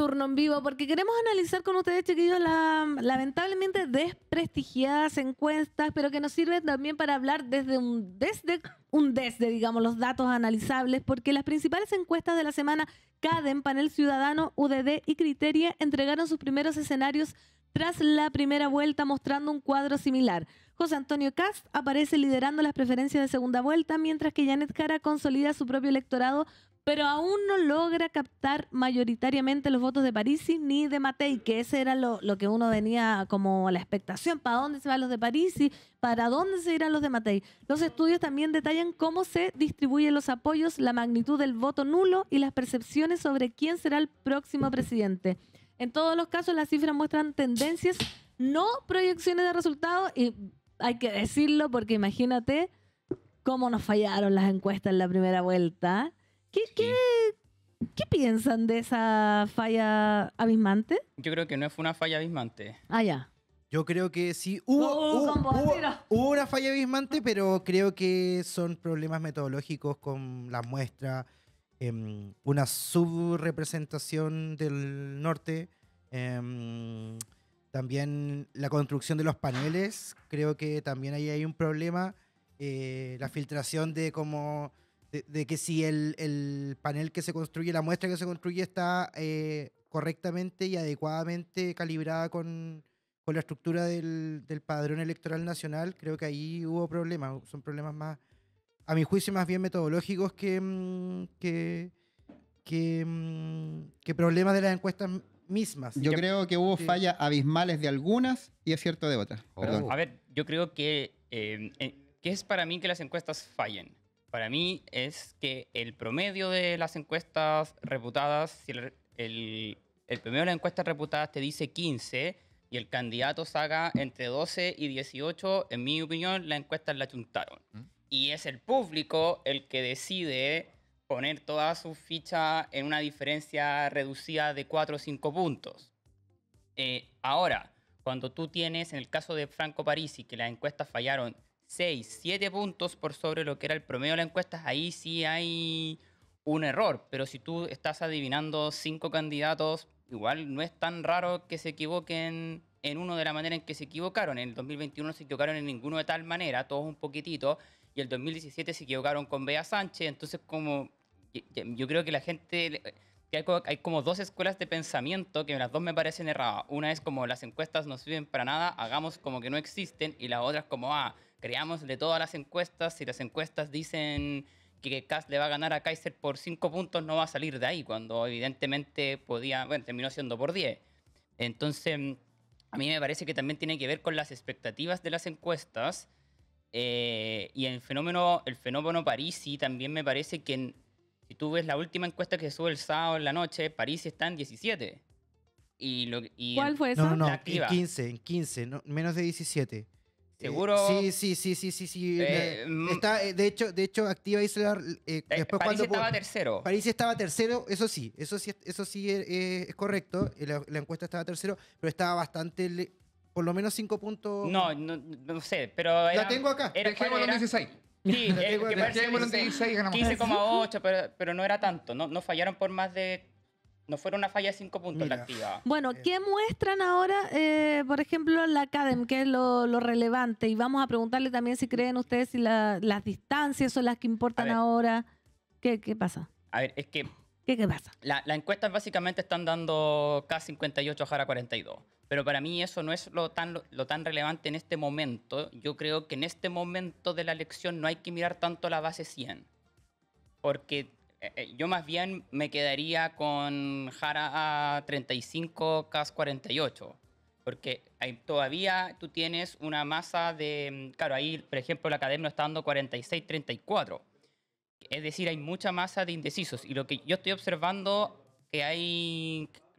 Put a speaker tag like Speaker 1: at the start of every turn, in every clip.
Speaker 1: turno en vivo porque queremos analizar con ustedes, chiquillos, lamentablemente desprestigiadas encuestas, pero que nos sirven también para hablar desde, digamos, los datos analizables, porque las principales encuestas de la semana, CADEM, Panel Ciudadano, UDD y Criteria, entregaron sus primeros escenarios tras la primera vuelta, mostrando un cuadro similar. José Antonio Kast aparece liderando las preferencias de segunda vuelta, mientras que Janet Jara consolida su propio electorado, pero aún no logra captar mayoritariamente los votos de Parisi ni de Matei, que ese era lo que uno venía como la expectación, para dónde se van los de Parisi, para dónde se irán los de Matei. Los estudios también detallan cómo se distribuyen los apoyos, la magnitud del voto nulo y las percepciones sobre quién será el próximo presidente. En todos los casos, las cifras muestran tendencias, no proyecciones de resultados, y hay que decirlo porque imagínate cómo nos fallaron las encuestas en la primera vuelta. ¿Qué piensan de esa falla abismante?
Speaker 2: Yo creo que no fue una falla abismante.
Speaker 1: Ah, ya.
Speaker 3: Yo creo que sí. Hubo una falla abismante, pero creo que son problemas metodológicos con la muestra, una subrepresentación del norte, también la construcción de los paneles. Creo que también ahí hay un problema. La filtración de cómo... De que si el panel que se construye, la muestra que se construye está correctamente y adecuadamente calibrada con la estructura del padrón electoral nacional, creo que ahí hubo problemas. Son problemas más, a mi juicio, más bien metodológicos que problemas de las encuestas mismas.
Speaker 4: Yo creo que hubo fallas abismales de algunas y acierto de otras. Perdón.
Speaker 2: A ver, yo creo que... ¿qué es para mí que las encuestas fallen? Para mí es que el promedio de las encuestas reputadas, si el promedio de las encuestas reputadas te dice 15 y el candidato saca entre 12 y 18, en mi opinión, las encuestas la chuntaron. Y es el público el que decide poner toda su ficha en una diferencia reducida de 4 o 5 puntos. Ahora, cuando tú tienes, en el caso de Franco Parisi, que las encuestas fallaron 6, 7 puntos por sobre lo que era el promedio de las encuestas, ahí sí hay un error. Pero si tú estás adivinando 5 candidatos, igual no es tan raro que se equivoquen en uno de la manera en que se equivocaron. En el 2021 no se equivocaron en ninguno de tal manera, todos un poquitito, y el 2017 se equivocaron con Bea Sánchez. Entonces, como yo creo que la gente... que hay como dos escuelas de pensamiento que las dos me parecen erradas. Una es como las encuestas no sirven para nada, hagamos como que no existen, y la otra es como, creámosle todas las encuestas. Si las encuestas dicen que Kast le va a ganar a Kaiser por 5 puntos, no va a salir de ahí, cuando evidentemente terminó siendo por 10. Entonces, a mí me parece que también tiene que ver con las expectativas de las encuestas, y el fenómeno Parisi también me parece que si tú ves la última encuesta que sube el sábado en la noche, Parisi está en 17.
Speaker 1: ¿Cuál fue esa?
Speaker 3: No, en 15, no, menos de 17.
Speaker 2: ¿Seguro?
Speaker 3: Sí. De hecho, Activa hizo después
Speaker 2: Parisi estaba tercero.
Speaker 3: Parisi estaba tercero, eso sí es correcto. La encuesta estaba tercero, pero estaba bastante, por lo menos 5 puntos.
Speaker 2: No sé, pero
Speaker 3: la tengo acá.
Speaker 5: Dejémoslo en 16.
Speaker 2: Sí,
Speaker 5: dejémoslo en 16 ganamos.
Speaker 2: 15,8, pero no era tanto. No fallaron por más de... No fueron una falla de 5 puntos la Activa.
Speaker 1: Bueno, ¿qué muestran ahora, por ejemplo, la Academ, que es lo relevante? Y vamos a preguntarle también si creen ustedes si las distancias son las que importan ahora. ¿Qué pasa?
Speaker 2: A ver, es que...
Speaker 1: ¿Qué pasa?
Speaker 2: Las encuestas básicamente están dando K58 a Jara 42. Pero para mí eso no es lo tan relevante en este momento. Yo creo que en este momento de la elección no hay que mirar tanto la base 100. Porque yo más bien me quedaría con Jara a 35, Kast 48. Porque todavía tú tienes una masa de... Claro, ahí, por ejemplo, la Academia está dando 46-34. Es decir, hay mucha masa de indecisos. Y lo que yo estoy observando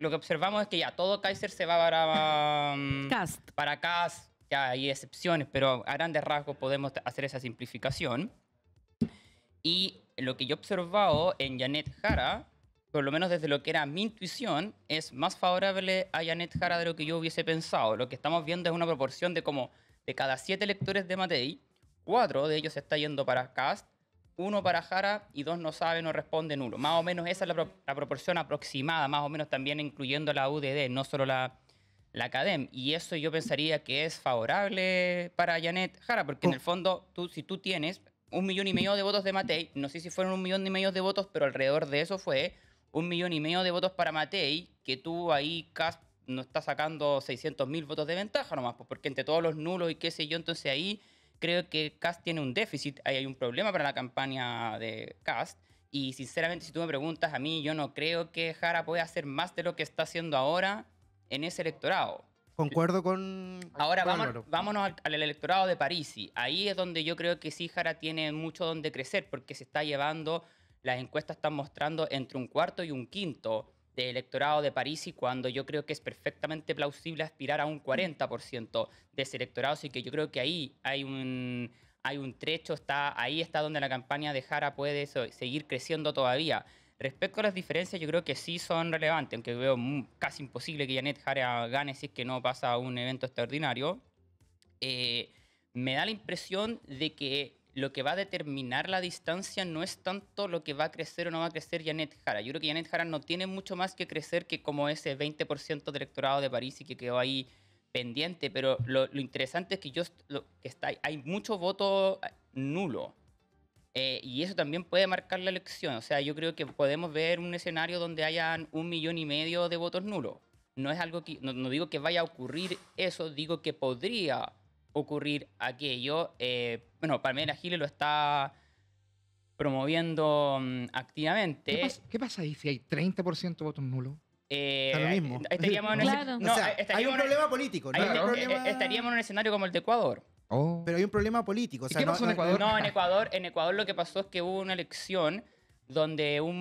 Speaker 2: lo que observamos es que ya todo Kaiser se va para
Speaker 1: Kast.
Speaker 2: Para Kast. Ya hay excepciones, pero a grandes rasgos podemos hacer esa simplificación. Y lo que yo he observado en Janet Jara, por lo menos desde lo que era mi intuición, es más favorable a Janet Jara de lo que yo hubiese pensado. Lo que estamos viendo es una proporción de como de cada 7 electores de Matei, 4 de ellos se está yendo para Kast, 1 para Jara y 2 no sabe, no responde, nulo. Más o menos esa es la proporción aproximada, más o menos también incluyendo la UDD, no solo la CADEM. Y eso yo pensaría que es favorable para Janet Jara, porque en el fondo, si tú tienes 1,5 millones de votos de Matei, no sé si fueron 1,5 millones de votos, pero alrededor de eso fue 1,5 millones de votos para Matei, que tú ahí Kast no está sacando 600.000 votos de ventaja nomás, pues, porque entre todos los nulos y qué sé yo, entonces ahí creo que Kast tiene un déficit, ahí hay un problema para la campaña de Kast. Y sinceramente, si tú me preguntas a mí, yo no creo que Jara pueda hacer más de lo que está haciendo ahora en ese electorado.
Speaker 3: Concuerdo con...
Speaker 2: Ahora
Speaker 3: con Álvaro.
Speaker 2: vámonos al electorado de Parisi. Ahí es donde yo creo que sí Jara tiene mucho donde crecer, porque se está llevando, las encuestas están mostrando entre un cuarto y un quinto de electorado de Parisi, cuando yo creo que es perfectamente plausible aspirar a un 40% de ese electorado. Así que yo creo que ahí hay un trecho, ahí está donde la campaña de Jara puede seguir creciendo todavía. Respecto a las diferencias, yo creo que sí son relevantes, aunque veo casi imposible que Janet Jara gane si es que no pasa a un evento extraordinario. Me da la impresión de que lo que va a determinar la distancia no es tanto lo que va a crecer o no va a crecer Janet Jara. Yo creo que Janet Jara no tiene mucho más que crecer que como ese 20% del electorado de París y que quedó ahí pendiente, pero lo interesante es que hay mucho voto nulo. Y eso también puede marcar la elección. O sea, yo creo que podemos ver un escenario donde hayan 1,5 millones de votos nulos. No es algo que, no digo que vaya a ocurrir eso, digo que podría ocurrir aquello. Bueno, Pamela Giles lo está promoviendo activamente.
Speaker 5: ¿Qué pasa ahí si hay 30% votos nulos?
Speaker 3: Está lo mismo.
Speaker 2: Estaríamos en
Speaker 1: Claro.
Speaker 2: no,
Speaker 3: O sea, hay
Speaker 2: estaríamos
Speaker 3: un problema político, no hay un
Speaker 5: Claro.
Speaker 3: problema...
Speaker 2: estaríamos en un escenario como el de Ecuador.
Speaker 5: Oh.
Speaker 3: Pero hay un problema político. O
Speaker 5: ¿Y
Speaker 3: sea,
Speaker 5: qué pasó en Ecuador?
Speaker 2: No, en Ecuador lo que pasó es que hubo una elección donde un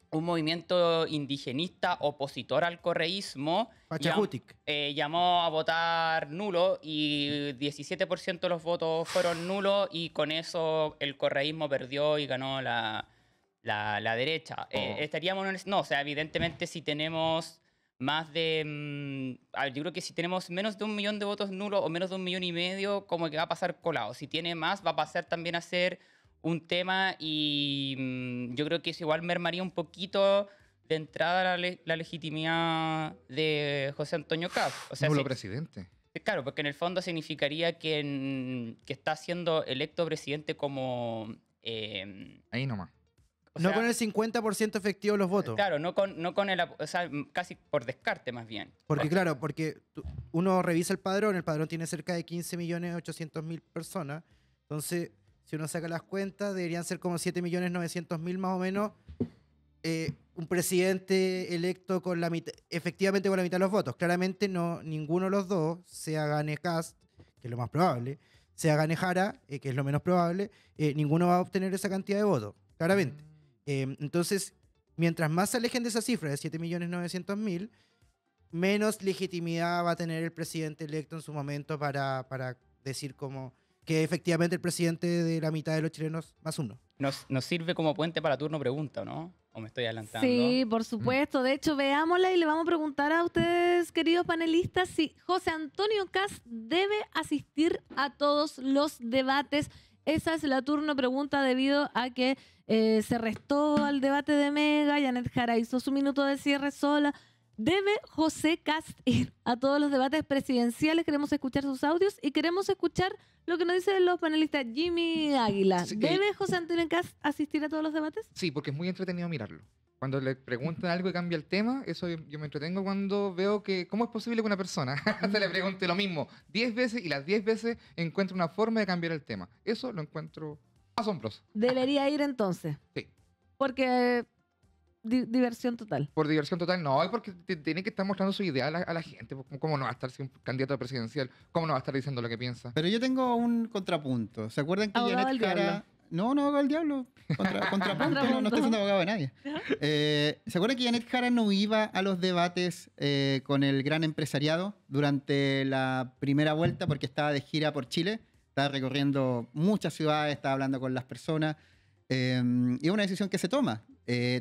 Speaker 2: movimiento indigenista opositor al correísmo
Speaker 3: Pachacutic.
Speaker 2: llamó a votar nulo y 17% de los votos fueron nulos y con eso el correísmo perdió y ganó la derecha. No, o sea, evidentemente si tenemos más de... yo creo que si tenemos menos de 1 millón de votos nulos o menos de 1,5 millones, como que va a pasar colado. Si tiene más, va a pasar también a ser un tema y yo creo que eso igual mermaría un poquito de entrada la legitimidad de José Antonio Kast. O sea,
Speaker 5: Nulo presidente.
Speaker 2: claro, porque en el fondo significaría que está siendo electo presidente como...
Speaker 5: Ahí nomás.
Speaker 2: o
Speaker 3: No
Speaker 2: sea,
Speaker 3: con el 50% efectivo de los votos.
Speaker 2: Claro, no con el... O sea, casi por descarte más bien.
Speaker 3: Porque claro, uno revisa el padrón tiene cerca de 15.800.000 personas. Entonces, si uno saca las cuentas, deberían ser como 7.900.000 más o menos. Un presidente electo con efectivamente con la mitad de los votos. Claramente no, ninguno de los dos, sea gane Kast, que es lo más probable, sea gane Jara, que es lo menos probable, ninguno va a obtener esa cantidad de votos, claramente. Entonces, mientras más se alejen de esa cifra de 7.900.000, menos legitimidad va a tener el presidente electo en su momento para decir como que efectivamente el presidente de la mitad de los chilenos más uno.
Speaker 2: Nos sirve como puente para turno pregunta, ¿no? ¿O me estoy adelantando?
Speaker 1: Sí, por supuesto. De hecho, veámosla y le vamos a preguntar a ustedes, queridos panelistas, si José Antonio Kast debe asistir a todos los debates. Esa es la turno pregunta debido a que se restó al debate de Mega, Janet Jara hizo su minuto de cierre sola. ¿Debe José Kast ir a todos los debates presidenciales? Queremos escuchar sus audios y queremos escuchar lo que nos dicen los panelistas. Jimmy Águila,
Speaker 5: Sí,
Speaker 1: ¿debe José Antonio Kast asistir a todos los debates?
Speaker 5: Sí, porque es muy entretenido mirarlo. Cuando le preguntan algo y cambia el tema, eso yo me entretengo cuando veo que cómo es posible que una persona se le pregunte lo mismo 10 veces y las 10 veces encuentre una forma de cambiar el tema. Eso lo encuentro asombroso.
Speaker 1: Debería ir entonces.
Speaker 5: Sí.
Speaker 1: Porque diversión total.
Speaker 5: Por diversión total, no, es porque tiene que estar mostrando su idea a la gente. ¿Cómo no va a estar siendo candidato presidencial? ¿Cómo no va a estar diciendo lo que piensa?
Speaker 4: Pero yo tengo un contrapunto. ¿Se acuerdan que
Speaker 1: Abogado
Speaker 4: Janet
Speaker 1: del
Speaker 4: Jara...
Speaker 1: diablo.
Speaker 4: No, abogado del diablo. Contrapunto, no estoy siendo abogado de nadie. ¿Se acuerdan que Janet Jara no iba a los debates con el gran empresariado durante la primera vuelta porque estaba de gira por Chile? Estaba recorriendo muchas ciudades, estaba hablando con las personas. Y es una decisión que se toma.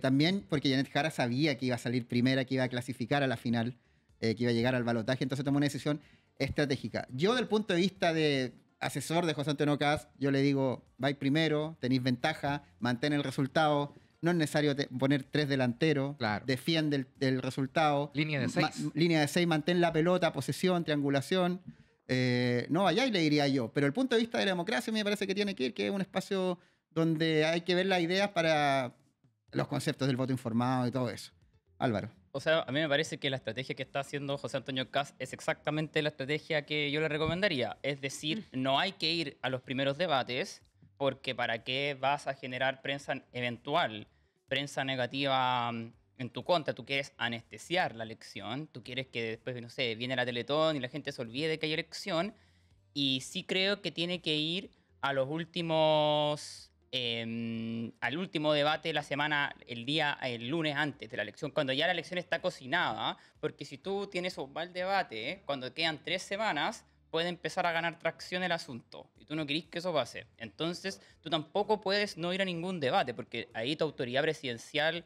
Speaker 4: También porque Janet Jara sabía que iba a salir primera, que iba a clasificar a la final, que iba a llegar al balotaje. Entonces tomó una decisión estratégica. Yo, del punto de vista de asesor de José Antonio Kast, yo le digo, vais primero, tenéis ventaja, mantén el resultado, no es necesario poner 3 delanteros,
Speaker 5: Claro.
Speaker 4: defiende el resultado.
Speaker 5: Línea de 6.
Speaker 4: Línea de 6, mantén la pelota, posesión, triangulación. No vayáis, le diría yo. Pero el punto de vista de la democracia me parece que tiene que ir, que es un espacio donde hay que ver las ideas para los conceptos del voto informado y todo eso. Álvaro.
Speaker 2: O sea, a mí me parece que la estrategia que está haciendo José Antonio Kast es exactamente la estrategia que yo le recomendaría. Es decir, no hay que ir a los primeros debates porque ¿para qué vas a generar prensa eventual, prensa negativa en tu contra? Tú quieres anestesiar la elección, tú quieres que después, no sé, viene la Teletón y la gente se olvide de que hay elección. Y sí creo que tiene que ir a los últimos... al último debate de la semana, el lunes antes de la elección, cuando ya la elección está cocinada, porque si tú tienes un mal debate, cuando quedan 3 semanas, puede empezar a ganar tracción el asunto, y tú no querís que eso pase. Entonces, tú tampoco puedes no ir a ningún debate, porque ahí tu autoridad presidencial,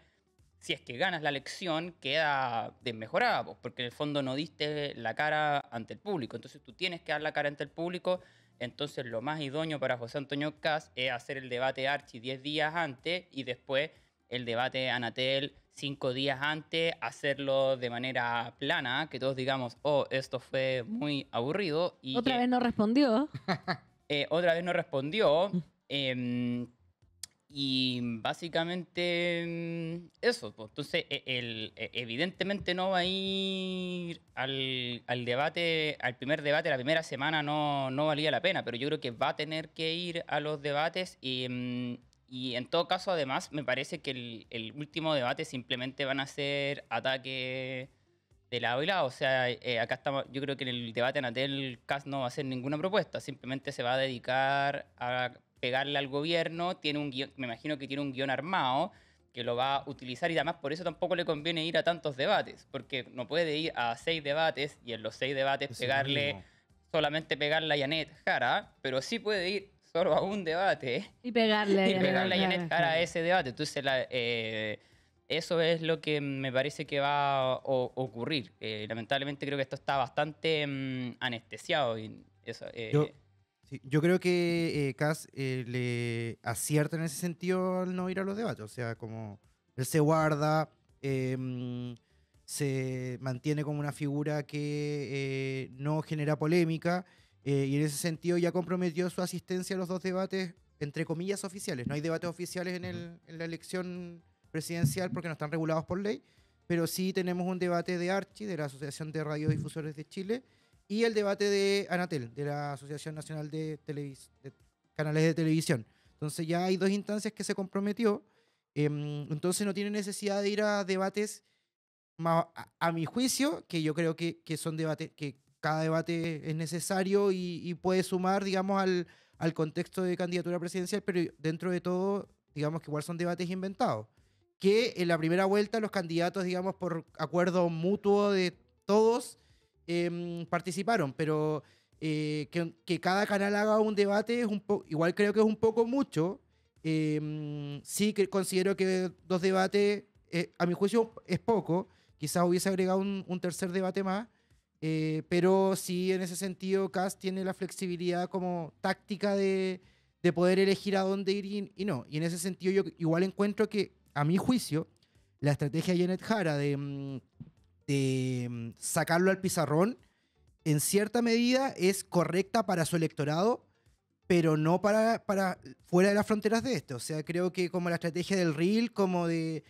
Speaker 2: si es que ganas la elección, queda desmejorada, pues, porque en el fondo no diste la cara ante el público. Entonces, tú tienes que dar la cara ante el público. Entonces, lo más idóneo para José Antonio Kast es hacer el debate Archie 10 días antes y después el debate Anatel 5 días antes, hacerlo de manera plana, que todos digamos, oh, esto fue muy aburrido. Y
Speaker 1: Otra vez no respondió.
Speaker 2: otra vez no respondió. Y básicamente eso. Pues. Entonces, evidentemente no va a ir al debate, al primer debate, la primera semana no valía la pena, pero yo creo que va a tener que ir a los debates y en todo caso, además, me parece que el último debate simplemente van a ser ataques de lado y lado. O sea, acá estamos, yo creo que en el debate Anatel Kast no va a hacer ninguna propuesta, simplemente se va a dedicar a pegarle al gobierno, tiene un guión, me imagino que tiene un guión armado que lo va a utilizar y además por eso tampoco le conviene ir a tantos debates, porque no puede ir a 6 debates y en los 6 debates solamente pegarle a Janet Jara, pero sí puede ir solo a un debate
Speaker 1: Y pegarle
Speaker 2: y pegarle a Janet Jara a ese debate. Entonces, eso es lo que me parece que va a ocurrir. Lamentablemente creo que esto está bastante anestesiado. Y eso,
Speaker 3: yo creo que Kast le acierta en ese sentido al no ir a los debates. O sea, como él se guarda, se mantiene como una figura que no genera polémica y en ese sentido ya comprometió su asistencia a los 2 debates, entre comillas, oficiales. No hay debates oficiales en la elección presidencial porque no están regulados por ley, pero sí tenemos un debate de Archi, de la Asociación de Radiodifusores de Chile, y el debate de Anatel, de la Asociación Nacional de Canales de Televisión. Entonces ya hay 2 instancias que se comprometió, entonces no tiene necesidad de ir a debates, a mi juicio, que yo creo que son debates, que cada debate es necesario y puede sumar, digamos, al contexto de candidatura presidencial, pero dentro de todo, digamos que igual son debates inventados. Que en la primera vuelta los candidatos, digamos, por acuerdo mutuo de todos, participaron, pero que cada canal haga un debate es igual creo que es un poco mucho. Sí que considero que 2 debates, a mi juicio, es poco. Quizás hubiese agregado un tercer debate más, pero sí, en ese sentido, Kast tiene la flexibilidad como táctica de poder elegir a dónde ir y no. Y en ese sentido yo igual encuentro que, a mi juicio, la estrategia de Janet Jara de sacarlo al pizarrón, en cierta medida es correcta para su electorado, pero no para fuera de las fronteras de este. O sea, creo que como la estrategia del reel, como del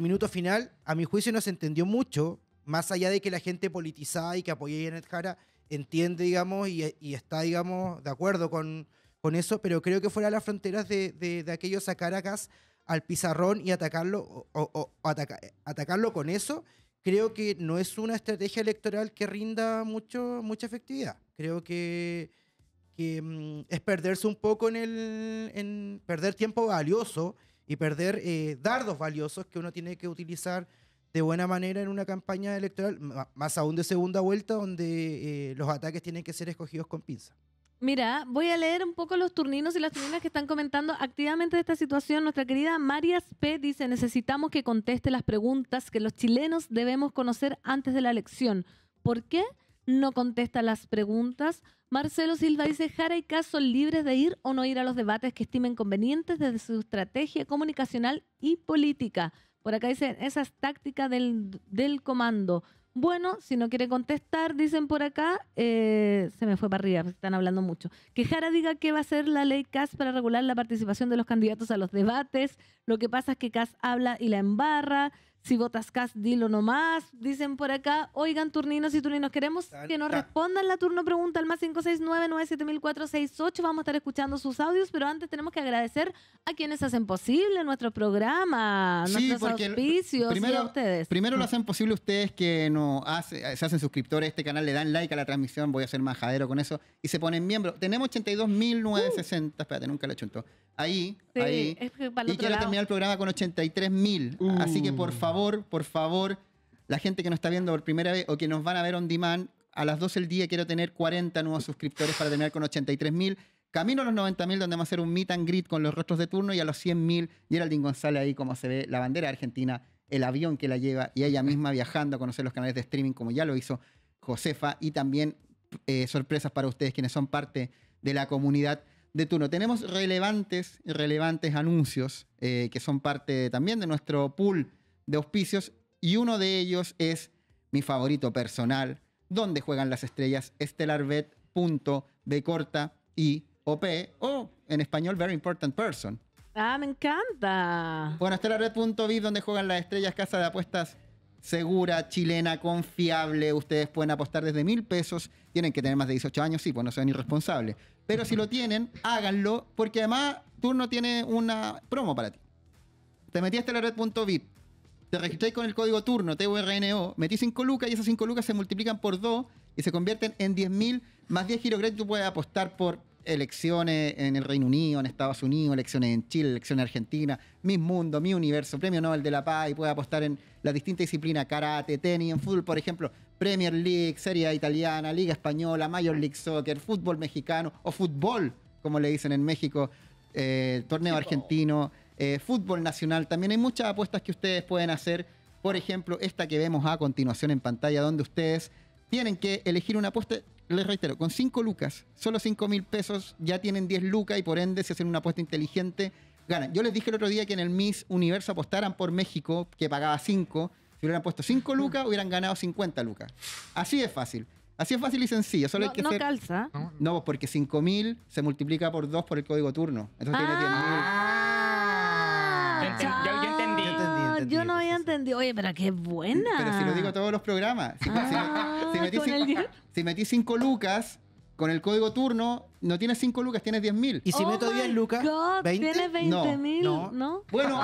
Speaker 3: minuto final, a mi juicio no se entendió mucho, más allá de que la gente politizada y que apoya a Janet Jara entiende, digamos, y está, digamos, de acuerdo con eso, pero creo que fuera de las fronteras de aquello sacar a Kast al pizarrón y atacarlo atacarlo con eso, creo que no es una estrategia electoral que rinda mucha efectividad. Creo que es perderse un poco en perder tiempo valioso y perder dardos valiosos que uno tiene que utilizar de buena manera en una campaña electoral, más aún de segunda vuelta, donde los ataques tienen que ser escogidos con pinza.
Speaker 1: Mira, voy a leer un poco los turninos y las turninas que están comentando activamente de esta situación. Nuestra querida Marias P. dice, necesitamos que conteste las preguntas que los chilenos debemos conocer antes de la elección. ¿Por qué no contesta las preguntas. Marcelo Silva dice, Jara y Kast son libres de ir o no ir a los debates que estimen convenientes desde su estrategia comunicacional y política. Por acá dicen, esa es táctica del comando. Bueno, si no quiere contestar, dicen por acá, se me fue para arriba, están hablando mucho. Que Jara diga qué va a hacer la ley Kast para regular la participación de los candidatos a los debates. Lo que pasa es que Kast habla y la embarra. Si votas Kast, dilo nomás. Dicen por acá, oigan, turninos y turninos, queremos que nos respondan la turno pregunta al más 569-97468. Vamos a estar escuchando sus audios, pero antes tenemos que agradecer a quienes hacen posible nuestro programa,
Speaker 4: Sí,
Speaker 1: nuestros
Speaker 4: porque
Speaker 1: auspicios y a ustedes.
Speaker 4: Primero lo hacen posible ustedes que se hacen suscriptores a este canal, le dan like a la transmisión, voy a ser majadero con eso, y se ponen miembros. Tenemos 82.960, espérate, nunca lo he hecho. Ahí,
Speaker 1: Sí,
Speaker 4: ahí.
Speaker 1: es que para el
Speaker 4: Y
Speaker 1: otro
Speaker 4: quiero
Speaker 1: lado.
Speaker 4: terminar el programa con 83.000. Así que por favor, la gente que nos está viendo por primera vez o que nos van a ver on demand, a las 12 del día quiero tener 40 nuevos suscriptores para terminar con 83.000. Camino a los 90.000, donde vamos a hacer un meet and greet con los rostros de turno, y a los 100.000, Geraldine González ahí, como se ve, la bandera argentina, el avión que la lleva, y ella misma viajando a conocer los canales de streaming, como ya lo hizo Josefa, y también sorpresas para ustedes, quienes son parte de la comunidad de turno. Tenemos relevantes anuncios que son parte también de nuestro pool de auspicios, y uno de ellos es mi favorito personal, donde juegan las estrellas, StellarBet.bcorta.iop, o en español Very Important Person.
Speaker 1: Ah, me encanta.
Speaker 4: Bueno, StellarBet.vip, donde juegan las estrellas, casa de apuestas segura, chilena, confiable. Ustedes pueden apostar desde 1.000 pesos. Tienen que tener más de 18 años, sí, pues no sean irresponsables. Pero si lo tienen, háganlo, porque además Turno tiene una promo para ti. Te metí a StellarBet.vip, te registré con el código Turno, TURNO, metí 5 lucas y esas 5 lucas se multiplican por 2 y se convierten en 10.000 más 10 giros gratis. Tú puedes apostar por elecciones en el Reino Unido, en Estados Unidos, elecciones en Chile, elecciones en Argentina, Miss Mundo, Miss Universo, Premio Nobel de la Paz, y puedes apostar en las distintas disciplinas, karate, tenis, en fútbol, por ejemplo, Premier League, Serie A italiana, Liga Española, Major League Soccer, fútbol mexicano, o fútbol, como le dicen en México, torneo argentino, fútbol nacional. También hay muchas apuestas que ustedes pueden hacer, por ejemplo, esta que vemos a continuación en pantalla, donde ustedes tienen que elegir una apuesta. Les reitero, con 5 lucas, solo 5.000 pesos, ya tienen 10 lucas, y por ende, si hacen una apuesta inteligente, ganan. Yo les dije el otro día que en el Miss Universo apostaran por México, que pagaba 5. Si hubieran puesto 5 lucas, hubieran ganado 50 lucas. Así es fácil. Así es fácil y sencillo. Solo hay que
Speaker 1: No
Speaker 4: hacer...
Speaker 1: calza.
Speaker 4: No, porque 5.000 se multiplica por 2 por el código Turno. Entonces tiene 10.000.
Speaker 2: Ya yo entendí.
Speaker 1: Yo no había entendido. Oye, pero qué buena.
Speaker 4: Pero si lo digo todos los programas. Si metí 5 lucas con el código Turno, no tienes 5 lucas, tienes 10.000.
Speaker 3: Y si meto 10 lucas, 20.
Speaker 1: ¿Tienes 20.000?
Speaker 3: No.
Speaker 1: ¿No?
Speaker 4: Bueno,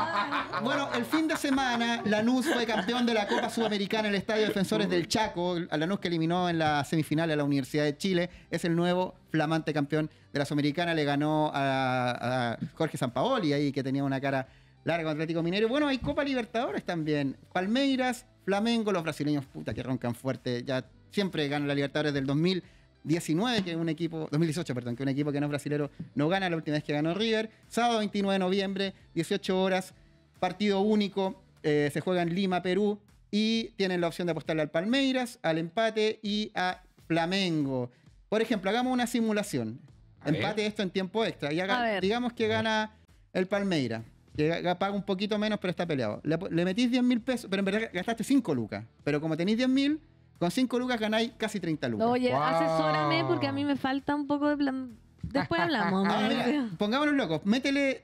Speaker 4: el fin de semana Lanús fue campeón de la Copa Sudamericana en el Estadio Defensores del Chaco. A Lanús, que eliminó en la semifinal a la Universidad de Chile, es el nuevo flamante campeón de la Sudamericana. Le ganó a Jorge Sampaoli, ahí, que tenía una cara larga, Atlético Mineiro. Bueno, hay Copa Libertadores también. Palmeiras, Flamengo, los brasileños, puta, que roncan fuerte. Ya siempre ganan la Libertadores del 2019, que es un equipo, 2018, perdón, que un equipo que no es brasilero no gana. La última vez que ganó River. Sábado 29 de noviembre, 18 horas, partido único, se juega en Lima, Perú, y tienen la opción de apostarle al Palmeiras, al empate y a Flamengo. Por ejemplo, hagamos una simulación. Empate esto en tiempo extra. Y digamos que gana el Palmeiras, que paga un poquito menos, pero está peleado. Le metís 10.000 pesos, pero en verdad gastaste 5 lucas. Pero como tenéis 10.000, con 5 lucas ganáis casi 30 lucas.
Speaker 1: Oye,
Speaker 5: Wow.
Speaker 1: asesórame porque a mí me falta un poco de plan. Después hablamos.
Speaker 4: Ah,
Speaker 1: Mauricio.
Speaker 4: mira, pongámonos locos. Métele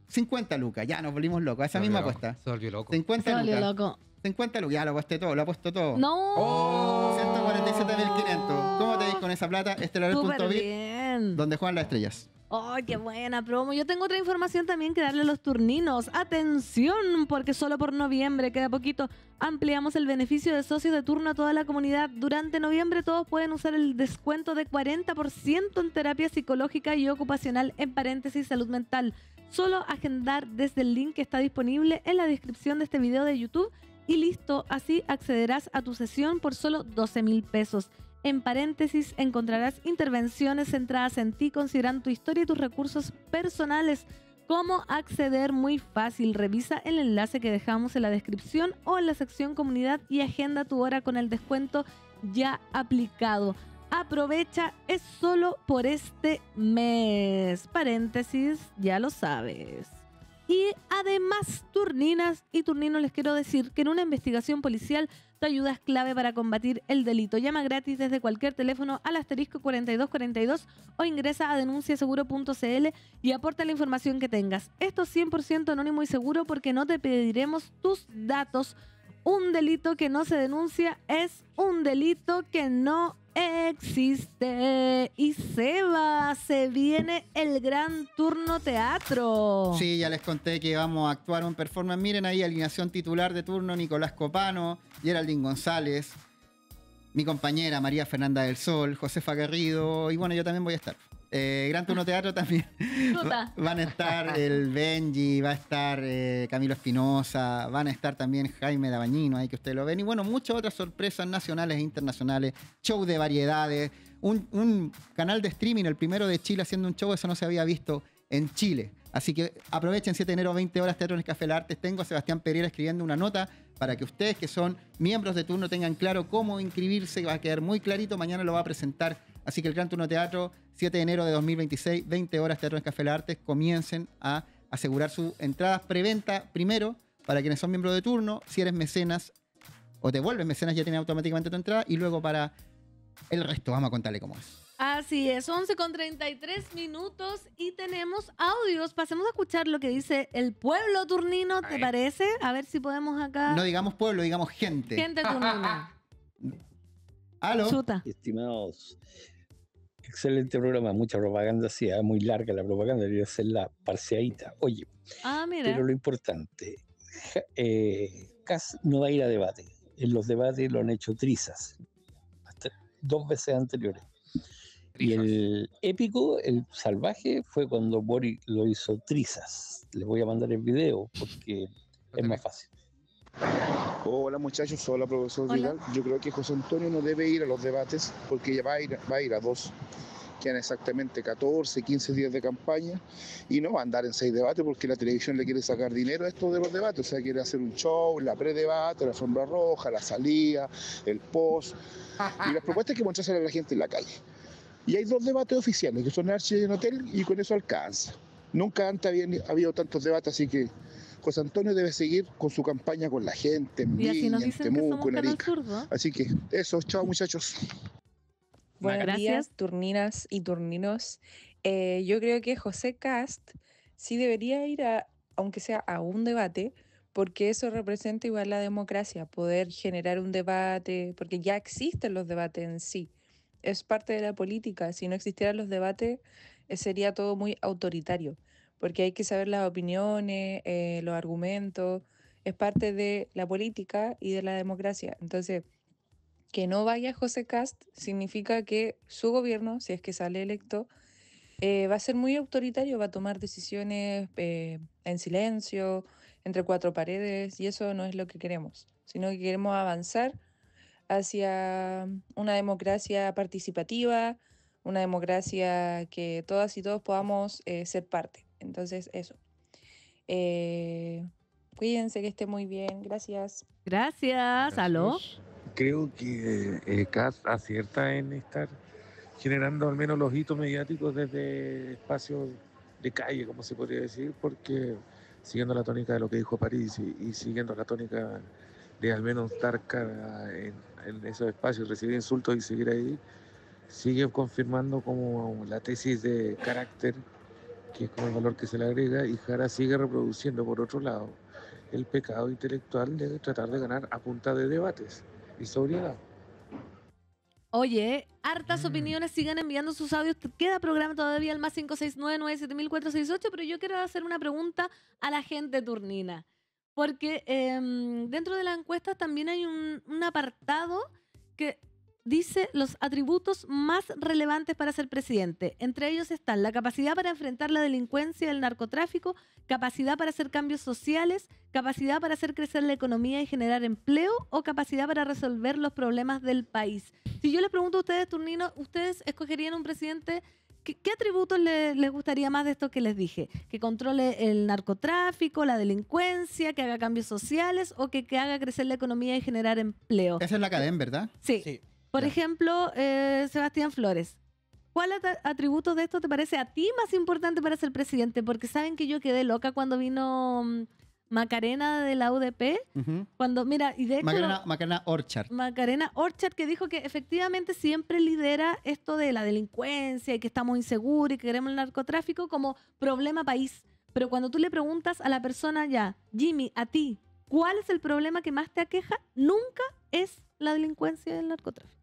Speaker 4: 50 lucas. Ya nos volvimos locos. A esa misma apuesta.
Speaker 5: Se volvió loco.
Speaker 4: 50
Speaker 1: Se volvió
Speaker 4: lucas.
Speaker 1: loco.
Speaker 4: 50 lucas. Ya lo aposté todo. Lo apuesto todo.
Speaker 1: No.
Speaker 4: 147.500. ¿Cómo te ves con esa plata?
Speaker 1: Súper
Speaker 4: StellarBet.vip,
Speaker 1: bien.
Speaker 4: donde juegan las estrellas.
Speaker 1: ¡Ay, qué buena promo! Yo tengo otra información también que darle a los turninos. ¡Atención! Porque solo por noviembre, queda poquito, ampliamos el beneficio de socios de turno a toda la comunidad. Durante noviembre todos pueden usar el descuento de 40% en terapia psicológica y ocupacional, en paréntesis salud mental. Solo agendar desde el link que está disponible en la descripción de este video de YouTube y listo. Así accederás a tu sesión por solo 12.000 pesos. En paréntesis encontrarás intervenciones centradas en ti, considerando tu historia y tus recursos personales. ¿Cómo acceder? Muy fácil. Revisa el enlace que dejamos en la descripción o en la sección comunidad y agenda tu hora con el descuento ya aplicado. Aprovecha, es solo por este mes. Paréntesis, ya lo sabes. Y además, turninas y turninos, les quiero decir que en una investigación policial tu ayuda es clave para combatir el delito. Llama gratis desde cualquier teléfono al asterisco 4242 o ingresa a denunciaseguro.cl y aporta la información que tengas. Esto es 100% anónimo y seguro porque no te pediremos tus datos. Un delito que no se denuncia es un delito que no existe. Y Seba, se viene el Gran Turno Teatro.
Speaker 4: Sí, ya les conté que vamos a actuar un performance. Miren ahí, alineación titular de turno: Nicolás Copano, Geraldine González, mi compañera María Fernanda del Sol, Josefa Garrido, y bueno, yo también voy a estar. Gran Turno Teatro también. Van a estar el Benji, va a estar Camilo Espinosa, van a estar también Jaime Dabañino, ahí que ustedes lo ven. Y bueno, muchas otras sorpresas nacionales e internacionales, show de variedades, un canal de streaming, el primero de Chile haciendo un show, eso no se había visto en Chile. Así que aprovechen, 7 de enero, 20 horas, Teatro en el Café de las Artes. Tengo a Sebastián Pereira escribiendo una nota para que ustedes que son miembros de turno tengan claro cómo inscribirse, va a quedar muy clarito, mañana lo va a presentar. Así que el Gran Turno Teatro, 7 de enero de 2026, 20 horas, Teatro en el Café de las Artes. Comiencen a asegurar sus entradas preventa primero para quienes son miembros de turno. Si eres mecenas o te vuelves mecenas, ya tienes automáticamente tu entrada. Y luego para el resto, vamos a contarle cómo es.
Speaker 1: Así es, 11:33 y tenemos audios. Pasemos a escuchar lo que dice el pueblo turnino, ¿te parece? A ver si podemos acá...
Speaker 4: No digamos pueblo, digamos gente.
Speaker 1: Gente turnina.
Speaker 4: ¿Aló?
Speaker 1: Chuta.
Speaker 6: Estimados, excelente programa, mucha propaganda, sí, muy larga la propaganda, debería hacerla parciadita. Oye,
Speaker 1: Mira.
Speaker 6: pero lo importante, Kast no va a ir a debate. En los debates lo han hecho trizas, hasta 2 veces anteriores. Y el épico, el salvaje, fue cuando Boric lo hizo trizas. Les voy a mandar el video porque es más fácil.
Speaker 7: Hola muchachos, hola profesor
Speaker 1: Hola.
Speaker 7: Vidal. Yo creo que José Antonio no debe ir a los debates porque ya va a ir a 2. Quedan exactamente 14, 15 días de campaña y no va a andar en 6 debates porque la televisión le quiere sacar dinero a esto de los debates. O sea, quiere hacer un show, la pre-debate, la alfombra roja, la salida, el post y las propuestas que mostrársela a la gente en la calle. Y hay 2 debates oficiales que son Archie en Hotel y con eso alcanza. Nunca antes habían habido tantos debates, así que José Antonio debe seguir con su campaña con la gente en
Speaker 1: Y así
Speaker 7: Viña,
Speaker 1: nos
Speaker 7: en
Speaker 1: dicen que somos
Speaker 7: Temuco, en
Speaker 1: Canal
Speaker 7: Arica.
Speaker 1: Zurdo.
Speaker 7: Así que eso, chao muchachos.
Speaker 8: Buenos
Speaker 1: Gracias.
Speaker 8: días, turninas y turninos. Yo creo que José Kast sí debería ir aunque sea a un debate, porque eso representa igual la democracia, poder generar un debate, porque ya existen los debates en sí. Es parte de la política. Si no existieran los debates, sería todo muy autoritario, porque hay que saber las opiniones, los argumentos. Es parte de la política y de la democracia. Entonces, que no vaya José Kast significa que su gobierno, si es que sale electo, va a ser muy autoritario, va a tomar decisiones en silencio, entre 4 paredes, y eso no es lo que queremos, sino que queremos avanzar hacia una democracia participativa, una democracia que todas y todos podamos ser parte. Entonces, eso. Cuídense, que esté muy bien. Gracias.
Speaker 1: Gracias. ¿Aló?
Speaker 9: Creo que Kast acierta en estar generando al menos los hitos mediáticos desde espacios de calle, como se podría decir, porque siguiendo la tónica de lo que dijo París y siguiendo la tónica de al menos dar cara en esos espacios, recibir insultos y seguir ahí, sigue confirmando como la tesis de carácter, que es como el valor que se le agrega, y Jara sigue reproduciendo, por otro lado, el pecado intelectual de tratar de ganar a punta de debates y sobriedad.
Speaker 1: Oye, hartas opiniones, sigan enviando sus audios. Queda programa todavía al más 569-97468, pero yo quiero hacer una pregunta a la gente turnina. Porque dentro de la encuesta también hay un apartado que dice los atributos más relevantes para ser presidente. Entre ellos están la capacidad para enfrentar la delincuencia y el narcotráfico, capacidad para hacer cambios sociales, capacidad para hacer crecer la economía y generar empleo, o capacidad para resolver los problemas del país. Si yo les pregunto a ustedes, turninos, ¿ustedes escogerían un presidente ¿qué atributos les gustaría más de esto que les dije? ¿Que controle el narcotráfico, la delincuencia, que haga cambios sociales o que haga crecer la economía y generar empleo?
Speaker 4: Esa es la cadena, ¿verdad?
Speaker 1: Sí.
Speaker 3: Sí.
Speaker 1: Por
Speaker 4: Ya.
Speaker 1: ejemplo, Sebastián Flores. ¿Cuál atributo de esto te parece a ti más importante para ser presidente? Porque saben que yo quedé loca cuando vino Macarena de la UDP.
Speaker 4: Ujú.
Speaker 1: Cuando, mira, y de hecho...
Speaker 4: Macarena Orchard.
Speaker 1: Macarena Orchard, que dijo que efectivamente siempre lidera esto de la delincuencia y que estamos inseguros y que queremos el narcotráfico como problema país. Pero cuando tú le preguntas a la persona ya, Jimmy, a ti, ¿cuál es el problema que más te aqueja? Nunca es la delincuencia y el narcotráfico.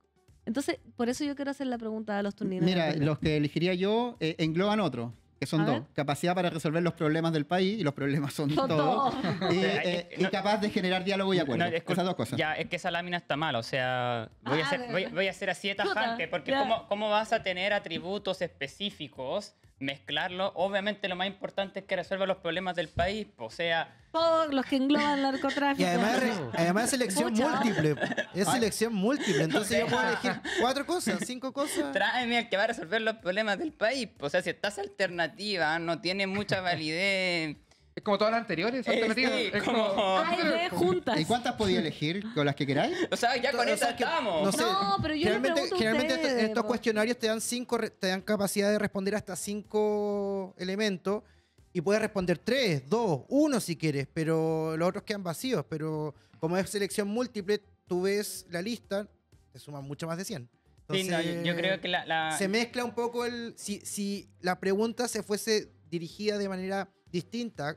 Speaker 1: Entonces, por eso yo quiero hacer la pregunta a los turninos.
Speaker 4: Mira, los que elegiría yo engloban otros, que son
Speaker 1: A
Speaker 4: dos.
Speaker 1: ver.
Speaker 4: Capacidad para resolver los problemas del país, y los problemas son
Speaker 1: Son
Speaker 4: todos.
Speaker 1: todos.
Speaker 4: Y capaz de generar diálogo y acuerdo.
Speaker 2: No, disculpa,
Speaker 4: Esas dos cosas.
Speaker 2: Ya, es que esa lámina está mal, o sea, voy a ser así de tajante, porque
Speaker 1: ya.
Speaker 2: ¿cómo vas a tener atributos específicos, mezclarlo? Obviamente lo más importante es que resuelva los problemas del país, o sea...
Speaker 1: Todos los que engloban el narcotráfico.
Speaker 3: Y además es selección
Speaker 1: Pucha.
Speaker 3: múltiple. Es selección múltiple. Entonces yo puedo elegir 4 cosas, 5 cosas.
Speaker 2: Tráeme al que va a resolver los problemas del país. O sea, si esta alternativa no tiene mucha validez...
Speaker 5: Es como todas las anteriores, alternativas.
Speaker 2: sí,
Speaker 5: Es
Speaker 2: como-
Speaker 1: A y B juntas.
Speaker 4: ¿Y cuántas podía elegir con las que queráis?
Speaker 2: O sea, ya con
Speaker 3: O
Speaker 2: esa
Speaker 3: sea, que,
Speaker 2: estamos.
Speaker 3: no sé,
Speaker 1: No, pero yo le pregunto a
Speaker 3: generalmente
Speaker 1: ustedes,
Speaker 3: estos
Speaker 1: po.
Speaker 3: cuestionarios te dan te dan capacidad de responder hasta 5 elementos y puedes responder 3, 2, 1 si quieres, pero los otros quedan vacíos. Pero como es selección múltiple, tú ves la lista, te suman mucho más de 100.
Speaker 2: Sí, no,
Speaker 3: Entonces,
Speaker 2: yo creo que
Speaker 3: se mezcla un poco si la pregunta se fuese dirigida de manera distinta,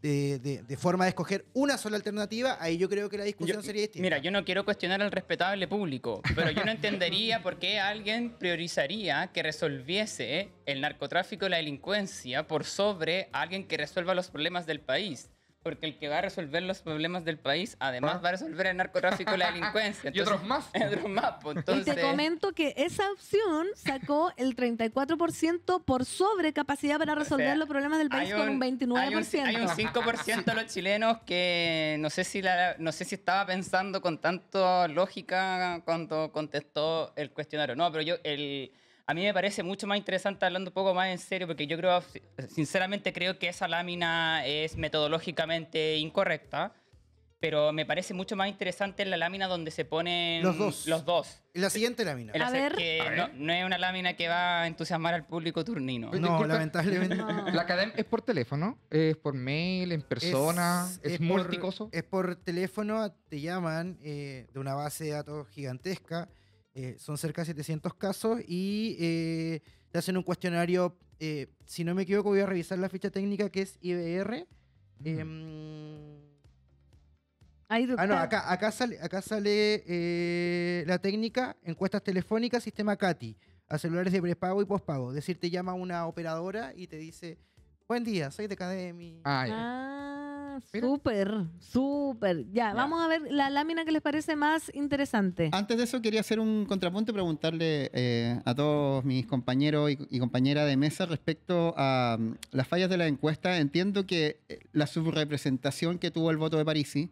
Speaker 3: de forma de escoger una sola alternativa, ahí yo creo que la discusión sería distinta.
Speaker 2: Mira, yo no quiero cuestionar al respetable público, pero yo no entendería por qué alguien priorizaría que resolviese el narcotráfico y la delincuencia por sobre alguien que resuelva los problemas del país. Porque el que va a resolver los problemas del país, además va a resolver el narcotráfico y la delincuencia.
Speaker 5: Y otros más.
Speaker 2: Otros más, pues,
Speaker 1: Y
Speaker 2: entonces...
Speaker 1: te comento que esa opción sacó el 34% por sobre capacidad para resolver
Speaker 2: sea,
Speaker 1: los problemas del país con un 29%.
Speaker 2: Hay un 5% de los chilenos que no sé si estaba pensando con tanta lógica cuando contestó el cuestionario. No, pero a mí me parece mucho más interesante, hablando un poco más en serio, porque yo sinceramente creo que esa lámina es metodológicamente incorrecta, pero me parece mucho más interesante la lámina donde se ponen
Speaker 3: Los dos. La siguiente lámina.
Speaker 1: A ver.
Speaker 2: Que no es una lámina que va a entusiasmar al público turnino.
Speaker 5: Oye,
Speaker 3: No,
Speaker 5: disculpa.
Speaker 3: lamentablemente.
Speaker 1: No.
Speaker 5: ¿La academia es por teléfono? ¿Es por mail? ¿En persona? ¿Es multicoso?
Speaker 3: Es por teléfono, te llaman de una base de datos gigantesca. Son cerca de 700 casos y te hacen un cuestionario. Si no me equivoco, voy a revisar la ficha técnica que es IBR.
Speaker 1: Ahí
Speaker 3: No, acá sale la técnica, encuestas telefónicas, sistema CATI, a celulares de prepago y pospago. Es decir, te llama una operadora y te dice: buen día, soy de Academy.
Speaker 5: Ah, ya. Mira.
Speaker 1: Súper. Ya, vamos a ver la lámina que les parece más interesante.
Speaker 4: Antes de eso, quería hacer un contrapunto y preguntarle a todos mis compañeros y compañeras de mesa respecto a las fallas de la encuesta. Entiendo que la subrepresentación que tuvo el voto de Parisi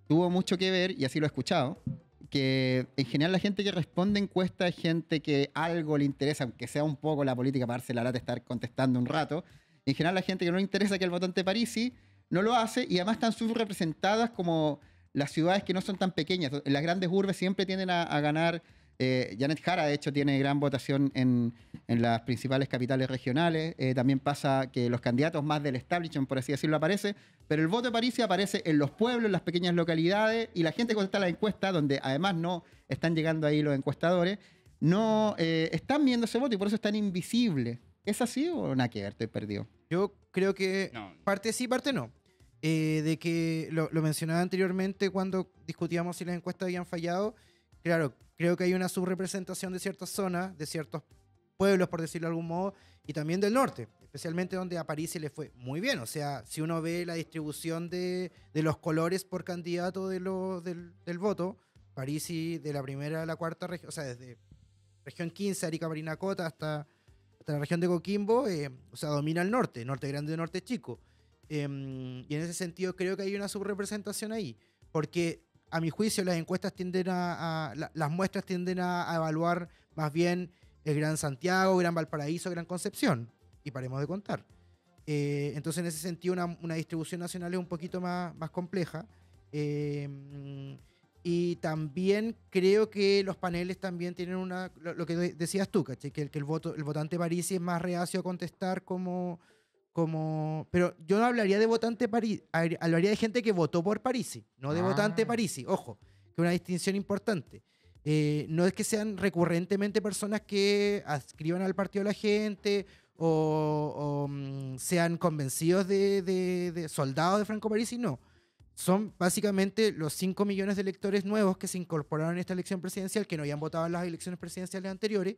Speaker 4: tuvo mucho que ver, y así lo he escuchado, que en general la gente que responde encuesta es gente que algo le interesa, aunque sea un poco la política, para darse la lata de estar contestando un rato. En general la gente que no le interesa que el votante Parisi no lo hace, y además están subrepresentadas como las ciudades que no son tan pequeñas. En las grandes urbes siempre tienden a ganar. Janet Jara, de hecho, tiene gran votación en las principales capitales regionales. También pasa que los candidatos más del establishment, por así decirlo, aparece. Pero el voto de Parisi aparece en los pueblos, en las pequeñas localidades, y la gente que contesta la encuesta, donde además no están llegando ahí los encuestadores, no están viendo ese voto y por eso es tan invisible. ¿Es así o nada que ver? Estoy perdido.
Speaker 3: Yo creo que
Speaker 2: No.
Speaker 3: parte sí, parte no. De que lo mencionaba anteriormente cuando discutíamos si las encuestas habían fallado. Claro, creo que hay una subrepresentación de ciertas zonas, de ciertos pueblos, por decirlo de algún modo, y también del norte, especialmente donde a París se le fue muy bien. O sea, si uno ve la distribución de los colores por candidato del voto, Parisi de la primera a la cuarta región, o sea, desde región 15, Arica, Parinacota, hasta la región de Coquimbo, o sea, domina el norte grande y norte chico. Y en ese sentido creo que hay una subrepresentación ahí, porque a mi juicio las encuestas tienden las muestras tienden a evaluar más bien el Gran Santiago, Gran Valparaíso, Gran Concepción. Y paremos de contar. Entonces, en ese sentido, una distribución nacional es un poquito más compleja. Y también creo que los paneles también tienen lo que decías tú, ¿cachai? Que el votante parisi es más reacio a contestar pero yo no hablaría de votante parisi, hablaría de gente que votó por Parisi, no de votante parisi, ojo, que es una distinción importante. No es que sean recurrentemente personas que adscriban al partido de la gente o sean convencidos de soldados de Franco Parisi, no. Son básicamente los 5 millones de electores nuevos que se incorporaron en esta elección presidencial, que no habían votado en las elecciones presidenciales anteriores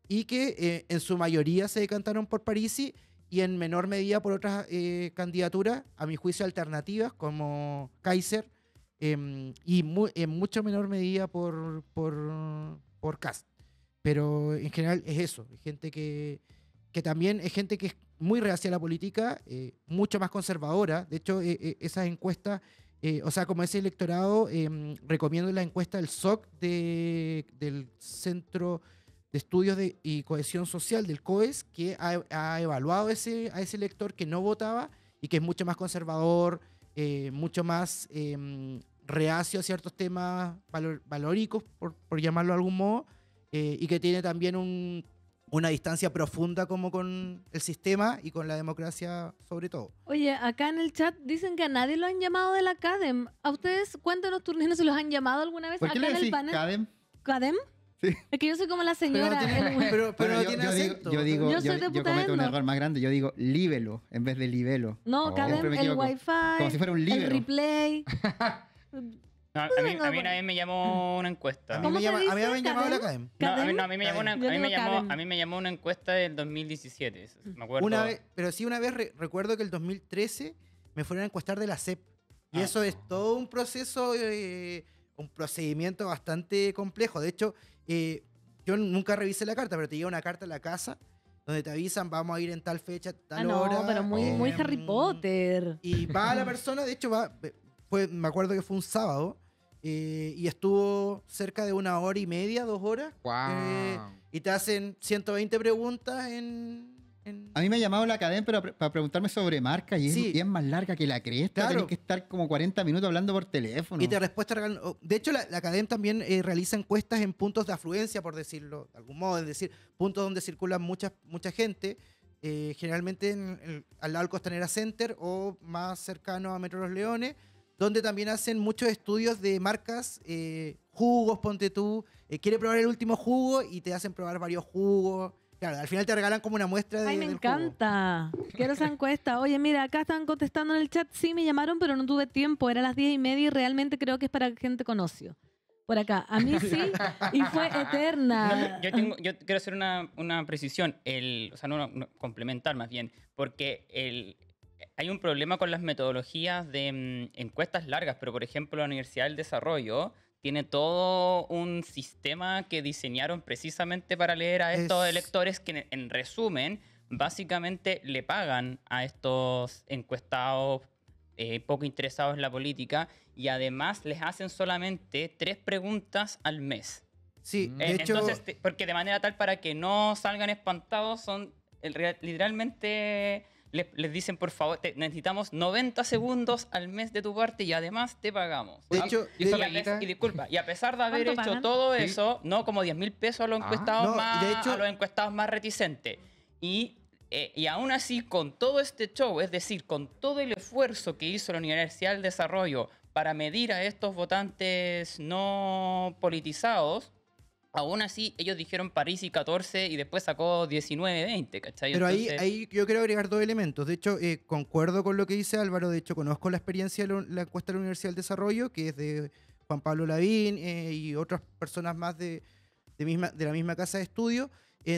Speaker 3: y que en su mayoría se decantaron por Parisi y en menor medida por otras candidaturas, a mi juicio alternativas, como Kaiser, y en mucho menor medida por Kast. Pero en general es eso, es gente que también es gente que es muy reacia a la política, mucho más conservadora. De hecho, esas encuestas, o sea, como ese electorado, recomiendo la encuesta del SOC del Centro de Estudios y Cohesión Social, del COES, que ha evaluado a ese elector que no votaba y que es mucho más conservador, mucho más reacio a ciertos temas valóricos, por llamarlo de algún modo, y que tiene también una distancia profunda como con el sistema y con la democracia sobre todo.
Speaker 1: Oye, acá en el chat dicen que a nadie lo han llamado de la CADEM. ¿A ustedes, cuéntenos, turninos, si los han llamado alguna vez
Speaker 4: ¿Por qué
Speaker 1: acá
Speaker 4: le
Speaker 1: en el
Speaker 4: decís
Speaker 1: panel?
Speaker 4: CADEM?
Speaker 1: ¿CADEM?
Speaker 4: Sí.
Speaker 1: Es que yo soy como la señora.
Speaker 3: Pero no
Speaker 4: yo
Speaker 3: tiene acento.
Speaker 1: Yo soy de
Speaker 4: yo cometo un
Speaker 1: Putaendo.
Speaker 4: error más grande. Yo digo libelo en vez de libelo.
Speaker 1: No, CADEM,
Speaker 4: Siempre me
Speaker 1: el
Speaker 4: equivoco.
Speaker 1: wifi,
Speaker 4: Como si fuera un
Speaker 1: el
Speaker 4: libro.
Speaker 1: replay.
Speaker 2: No, a mí una vez me llamó una encuesta.
Speaker 3: A mí
Speaker 1: ¿Cómo
Speaker 3: me
Speaker 1: se
Speaker 3: llama- a mí me
Speaker 1: dice?
Speaker 3: habían llamado a la
Speaker 1: ¿Cadem?
Speaker 3: CADEM.
Speaker 2: No, a mí me llamó
Speaker 1: Yo digo Cadem.
Speaker 2: a mí me llamó una encuesta del 2017. Me acuerdo.
Speaker 3: Pero sí, una vez recuerdo que el 2013 me fueron a encuestar de la CEP. Y eso es todo un proceso, un procedimiento bastante complejo. De hecho, yo nunca revisé la carta, pero te llega una carta a la casa donde te avisan, vamos a ir en tal fecha, tal
Speaker 1: no,
Speaker 3: hora.
Speaker 1: pero muy Harry Potter.
Speaker 3: Y va la persona, de hecho, me acuerdo que fue un sábado, y estuvo cerca de 1 hora y media, 2 horas.
Speaker 5: Wow.
Speaker 3: Y te hacen 120 preguntas
Speaker 4: A mí me ha llamado la cadena pero para preguntarme sobre marca y
Speaker 3: Sí.
Speaker 4: es más larga que la cresta.
Speaker 3: Claro.
Speaker 4: Tenés que estar como 40 minutos hablando por teléfono.
Speaker 3: Y te respuesta de hecho, la academia también realiza encuestas en puntos de afluencia, por decirlo de algún modo, es decir, puntos donde circulan mucha gente, generalmente al lado del Costanera Center o más cercano a Metro Los Leones, donde también hacen muchos estudios de marcas, jugos, ponte tú, quiere probar el último jugo y te hacen probar varios jugos. Claro, al final te regalan como una muestra
Speaker 1: Ay, me
Speaker 3: del
Speaker 1: encanta. Quiero esa encuesta. Oye, mira, acá están contestando en el chat. Sí, me llamaron, pero no tuve tiempo. Era las 10:30 y realmente creo que es para gente con ocio. Por acá. A mí sí, y fue eterna.
Speaker 2: No, yo quiero hacer una precisión, o sea, no, complementar más bien, porque hay un problema con las metodologías de encuestas largas, pero por ejemplo la Universidad del Desarrollo tiene todo un sistema que diseñaron precisamente para leer a estos electores que en resumen básicamente le pagan a estos encuestados poco interesados en la política y además les hacen solamente 3 preguntas al mes.
Speaker 3: Sí, de hecho...
Speaker 2: Entonces, porque de manera tal para que no salgan espantados, literalmente les dicen, por favor, necesitamos 90 segundos al mes de tu parte y además te pagamos.
Speaker 3: De hecho,
Speaker 2: y disculpa, y a pesar de haber
Speaker 1: ¿Cuánto
Speaker 2: hecho
Speaker 1: pagan?
Speaker 2: todo
Speaker 5: Sí.
Speaker 2: eso, no como 10.000 pesos a los encuestados
Speaker 3: no, y de hecho-
Speaker 2: a los encuestados más reticentes. Y aún así, con todo este show, es decir, con todo el esfuerzo que hizo la Universidad del Desarrollo para medir a estos votantes no politizados, aún así ellos dijeron Parisi 14 y después sacó 19-20, ¿cachai?
Speaker 3: Pero
Speaker 2: Entonces,
Speaker 3: ahí yo quiero agregar 2 elementos. De hecho, concuerdo con lo que dice Álvaro. De hecho, conozco la experiencia de la encuesta de la Universidad del Desarrollo, que es de Juan Pablo Lavín y otras personas más de la misma casa de estudio,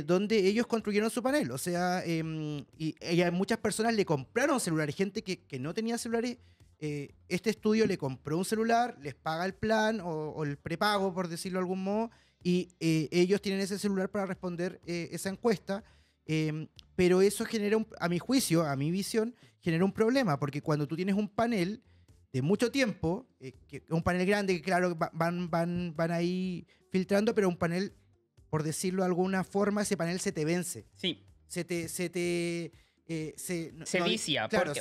Speaker 3: donde ellos construyeron su panel. O sea, y a muchas personas le compraron celulares. Gente que no tenía celulares. Este estudio le compró un celular, les paga el plan o el prepago, por decirlo de algún modo, y ellos tienen ese celular para responder esa encuesta, pero eso genera, a mi juicio, a mi visión, genera un problema, porque cuando tú tienes un panel de mucho tiempo, un panel grande que claro van ahí filtrando, pero un panel por decirlo de alguna forma, ese panel se te vence.
Speaker 2: Sí.
Speaker 3: Se
Speaker 2: vicia.
Speaker 3: Claro,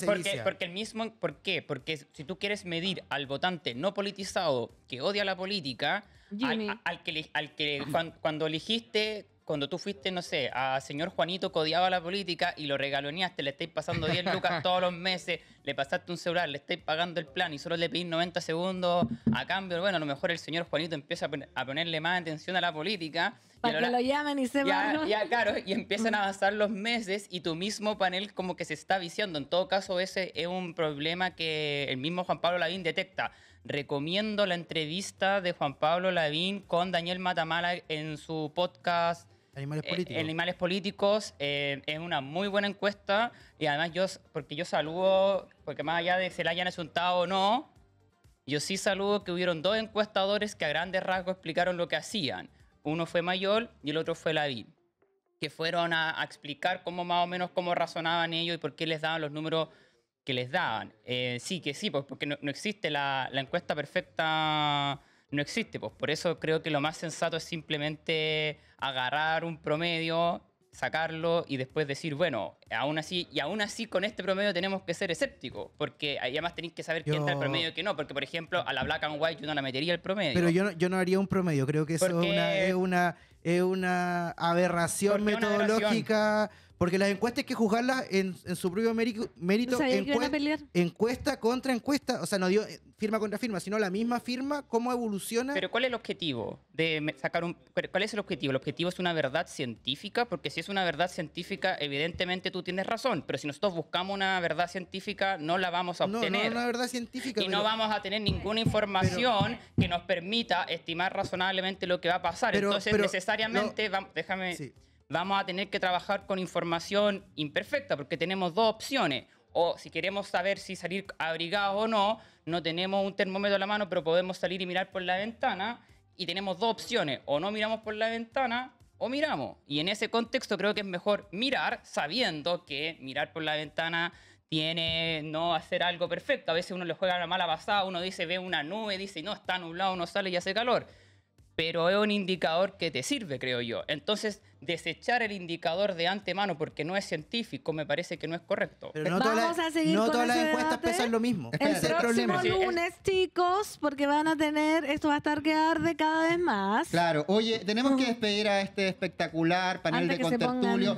Speaker 2: Porque el mismo. ¿Por qué? Porque si tú quieres medir al votante no politizado que odia la política, cuando elegiste. Cuando tú fuiste, no sé, a señor Juanito que odiaba la política y lo regaloneaste, le estáis pasando 10 lucas todos los meses, le pasaste un celular, le estáis pagando el plan y solo le pedís 90 segundos a cambio, bueno, a lo mejor el señor Juanito empieza a ponerle más atención a la política.
Speaker 1: Para que lo llamen y se van.
Speaker 2: Claro, y empiezan a avanzar los meses y tu mismo panel como que se está viciando. En todo caso, ese es un problema que el mismo Juan Pablo Lavín detecta. Recomiendo la entrevista de Juan Pablo Lavín con Daniel Matamala en su podcast Animales Políticos. Es una muy buena encuesta y además yo saludo, porque más allá de que se la hayan asuntado o no, yo sí saludo que hubieron 2 encuestadores que a grandes rasgos explicaron lo que hacían. Uno fue Mayol y el otro fue Lavín, que fueron a explicar más o menos cómo razonaban ellos y por qué les daban los números que les daban. Sí, pues porque no existe la encuesta perfecta. No existe, pues por eso creo que lo más sensato es simplemente agarrar un promedio, sacarlo y después decir, bueno, aún así con este promedio tenemos que ser escépticos, porque además tenéis que saber quién está el promedio y quién no, porque por ejemplo a la Black and White yo no la metería el promedio.
Speaker 3: Pero yo no haría un promedio, creo que eso es una aberración metodológica. Porque las encuestas hay que juzgarlas en su propio mérito. Encuesta contra encuesta. O sea, no dio firma contra firma, sino la misma firma, cómo evoluciona.
Speaker 2: Pero ¿cuál es el objetivo de sacar ¿cuál es el objetivo? El objetivo es una verdad científica, porque si es una verdad científica, evidentemente tú tienes razón. Pero si nosotros buscamos una verdad científica, no la vamos a obtener.
Speaker 3: No una verdad científica.
Speaker 2: No vamos a tener ninguna información que nos permita estimar razonablemente lo que va a pasar. Entonces, necesariamente, vamos a tener que trabajar con información imperfecta, porque tenemos 2 opciones. O si queremos saber si salir abrigados o no, no tenemos un termómetro a la mano, pero podemos salir y mirar por la ventana. Y tenemos 2 opciones. O no miramos por la ventana o miramos. Y en ese contexto creo que es mejor mirar, sabiendo que mirar por la ventana tiene no hacer algo perfecto. A veces uno le juega la mala pasada, uno dice, ve una nube, dice, no, está nublado, uno sale y hace calor. Pero es un indicador que te sirve, creo yo. Entonces, desechar el indicador de antemano porque no es científico me parece que no es correcto.
Speaker 3: Pero no todas las encuestas pesan lo mismo.
Speaker 1: El próximo lunes, chicos, porque esto va a estar que arde cada vez más.
Speaker 4: Claro. Oye, tenemos que despedir a este espectacular panel de contertulio.